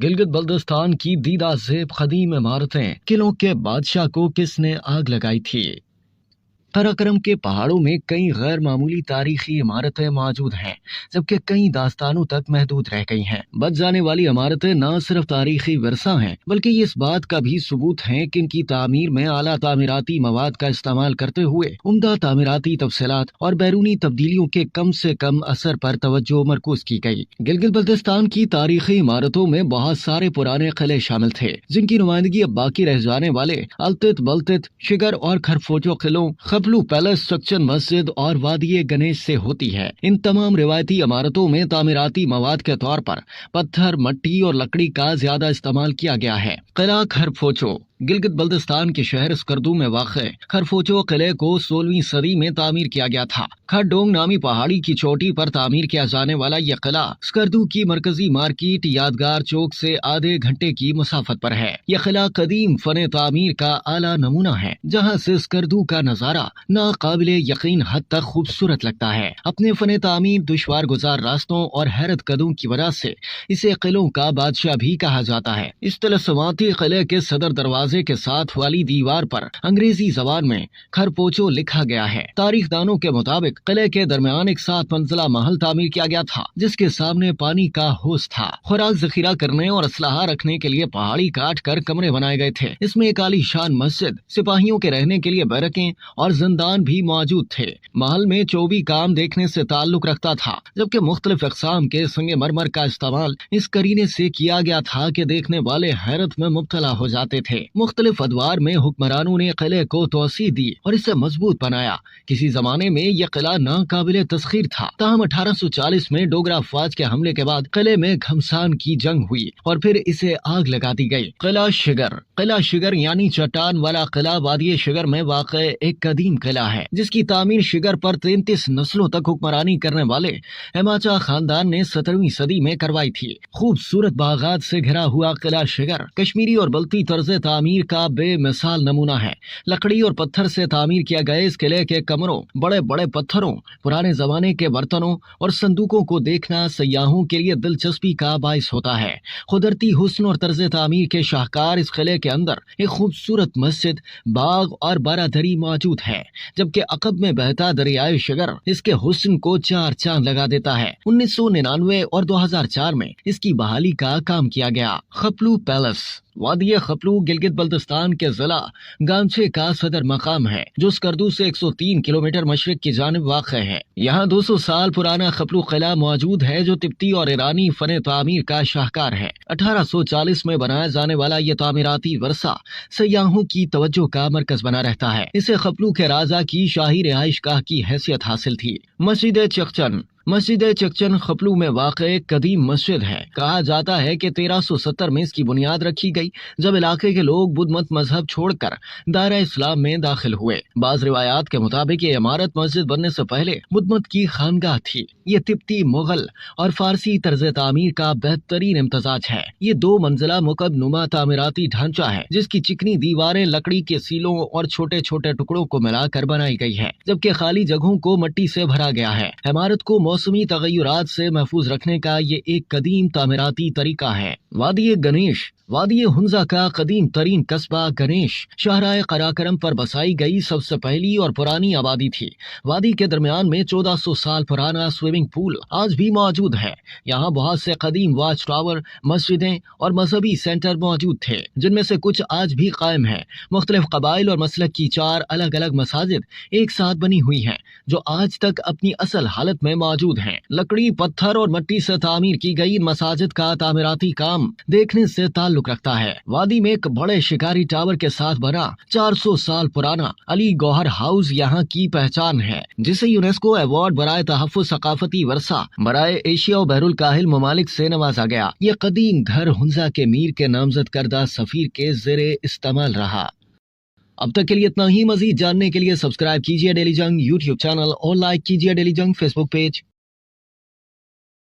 गिलगित बल्तिस्तान की दीदा ज़ेब कदीम इमारतें, किलों के बादशाह को किसने आग लगाई थी? काराकोरम के पहाड़ों में कई गैर मामूली तारीखी इमारतें मौजूद हैं, जबकि कई दास्तानों तक महदूद रह गई हैं। बच जाने वाली इमारतें न सिर्फ तारीखी विरसा हैं, बल्कि ये इस बात का भी सबूत हैं कि इनकी तामीर में आला तामीराती मवाद का इस्तेमाल करते हुए उम्दा तामीराती तफसीलात और बैरूनी तब्दीलियों के कम से कम असर पर तवज्जो मरकूज की गई। गिलगित बल्तिस्तान की तारीखी इमारतों में बहुत सारे पुराने किले शामिल थे, जिनकी नुमाइंदगी अब बाकी रह जाने वाले अल्तित, बल्तित, शिगर और खरफोचो किलों, खपलू पैलेस, सक्चन मस्जिद और वादिये गणेश से होती है। इन तमाम रिवायती इमारतों में तामीराती मवाद के तौर पर पत्थर, मट्टी और लकड़ी का ज्यादा इस्तेमाल किया गया है। किला खरफोचो गिलगित बल्तिस्तान के शहर स्कर्दू में वाक़े खरफोचो किले को 16वीं सदी में तामीर किया गया था। खरडोंग नामी पहाड़ी की चोटी पर तामीर किया जाने वाला यह किला स्कर्दू की मरकजी मार्केट यादगार चौक से आधे घंटे की मुसाफत पर है। यह किला कदीम फने तामीर का आला नमूना है, जहाँ से स्कर्दू का नजारा नाकाबिले यकीन हद तक खूबसूरत लगता है। अपने फने तामीर, दुश्वार गुजार रास्तों और हैरत कदों की वजह से इसे किलों का बादशाह भी कहा जाता है। इस तलस्सुमाती किले के सदर दरवाजे के साथ वाली दीवार पर अंग्रेजी जबान में खरपोचो लिखा गया है। तारीखदानों के मुताबिक किले के दरमियान एक 7 मंजिला महल तामीर किया गया था, जिसके सामने पानी का हौज था। खुराक जखीरा करने और असलहा रखने के लिए पहाड़ी काट कर कमरे बनाए गए थे। इसमें एक आलीशान मस्जिद, सिपाहियों के रहने के लिए बैरकें और जिंदान भी मौजूद थे। महल में चौबी काम देखने से ताल्लुक रखता था, जबकि मुख्तलिफ अक़साम के संगे मरमर का इस्तेमाल इस करीने से किया गया था कि देखने वाले हैरत में मुब्तला हो जाते थे। मुख्तलिफ अदवार में हुक्मरानों ने किले को तोसी दी और इसे मजबूत बनाया। किसी जमाने में यह किला नाकाबिले तस्खीर था, ताहम 1840 में डोगरा अफवाज के हमले के बाद किले में घमसान की जंग हुई और फिर इसे आग लगा दी गई। किला शिगर यानी चट्टान वाला किला वादिये शिगर में वाक़े एक कदीम किला है, जिसकी तामीर शिगर पर 33 नस्लों तक हुक्मरानी करने वाले हेमाचा खानदान ने 17वीं सदी में करवाई थी। खूबसूरत बागात से घिरा हुआ किला शिगर कश्मीरी और बल्ती तर्ज तामीर का बेमिसाल नमूना है। लकड़ी और पत्थर से तामीर किया गया इस किले के कमरों, बड़े बड़े पत्थरों, पुराने जमाने के बर्तनों और संदूकों को देखना सयाहों के लिए दिलचस्पी का बाइस होता है। कुदरती हुस्न और तर्ज तामीर के शाहकार इस किले के अंदर एक खूबसूरत मस्जिद, बाग और बारादरी मौजूद है, जबकि अकब में बहता दरियाए शिगर इसके हुस्न को 4 चांद लगा देता है। 1999 और 2004 में इसकी बहाली का काम किया गया। खपलू पैलेस वादिये खपलू गिलगित बल्तिस्तान के जिला गांचे का सदर मकाम है, जो स्कर्दू से 103 किलोमीटर मशरिक की जानिब वाक़ है। यहाँ 200 साल पुराना खपलू किला मौजूद है, जो तिब्ती और ईरानी फने तामीर का शाहकार है। 1840 में बनाया जाने वाला ये तामीराती वर्षा सयाहों की तवज्जो का मरकज बना रहता है। इसे खपलू के राजा की शाही रिहाइशगाह की हैसियत हासिल थी। मस्जिद चकचन खपलू में वाक़े एक कदीम मस्जिद है। कहा जाता है कि 1370 में इसकी बुनियाद रखी गई, जब इलाके के लोग बुद्ध मत मजहब छोड़कर दायरा इस्लाम में दाखिल हुए। बाज़ रिवायात के मुताबिक ये इमारत मस्जिद बनने से पहले बुद्ध मत की खानगाह थी। ये तिब्ती, मुगल और फारसी तर्ज तामीर का बेहतरीन इम्तजाज है। ये 2 मंजिला मुकब नुमा तामीराती ढांचा है, जिसकी चिकनी दीवारें लकड़ी के सीलों और छोटे छोटे टुकड़ों को मिलाकर बनाई गई है, जबकि खाली जगहों को मिट्टी से भरा गया है। इमारत को मौसमी तगय्युरात से महफूज रखने का ये एक कदीम तामीराती तरीका है। वादिये हुंजा का कदीम तरीन कस्बा गणेश शाहराए काराकोरम पर बसाई गई सबसे पहली और पुरानी आबादी थी। वादी के दरमियान में 1400 साल पुराना स्विमिंग पूल आज भी मौजूद है। यहाँ बहुत से कदीम वॉच टावर, मस्जिदें और मजहबी सेंटर मौजूद थे, जिनमें से कुछ आज भी कायम है। मुख्तलिफ कबाइल और मसलक की 4 अलग अलग मसाजिद एक साथ बनी हुई हैं, जो आज तक अपनी असल हालत में मौजूद हैं। लकड़ी, पत्थर और मिट्टी से तामीर की गई इन मसाजिद का तामीराती काम देखने से ताल्लुक रखता है। वादी में एक बड़े शिकारी टावर के साथ बना 400 साल पुराना अली गौहर हाउस यहाँ की पहचान है, जिसे यूनेस्को अवार्ड बराए तहफ़्फ़ुज़ सकाफती वर्षा बराए एशिया और बहरुल काहिल ममालिक से नवाजा गया। ये कदीम घर हुंजा के मीर के नामजद करदा सफीर के ज़ेरे इस्तेमाल रहा। अब तक के लिए इतना ही। मजीद जानने के लिए सब्सक्राइब कीजिए डेली जंग यूट्यूब चैनल और लाइक कीजिए डेली जंग फेसबुक पेज।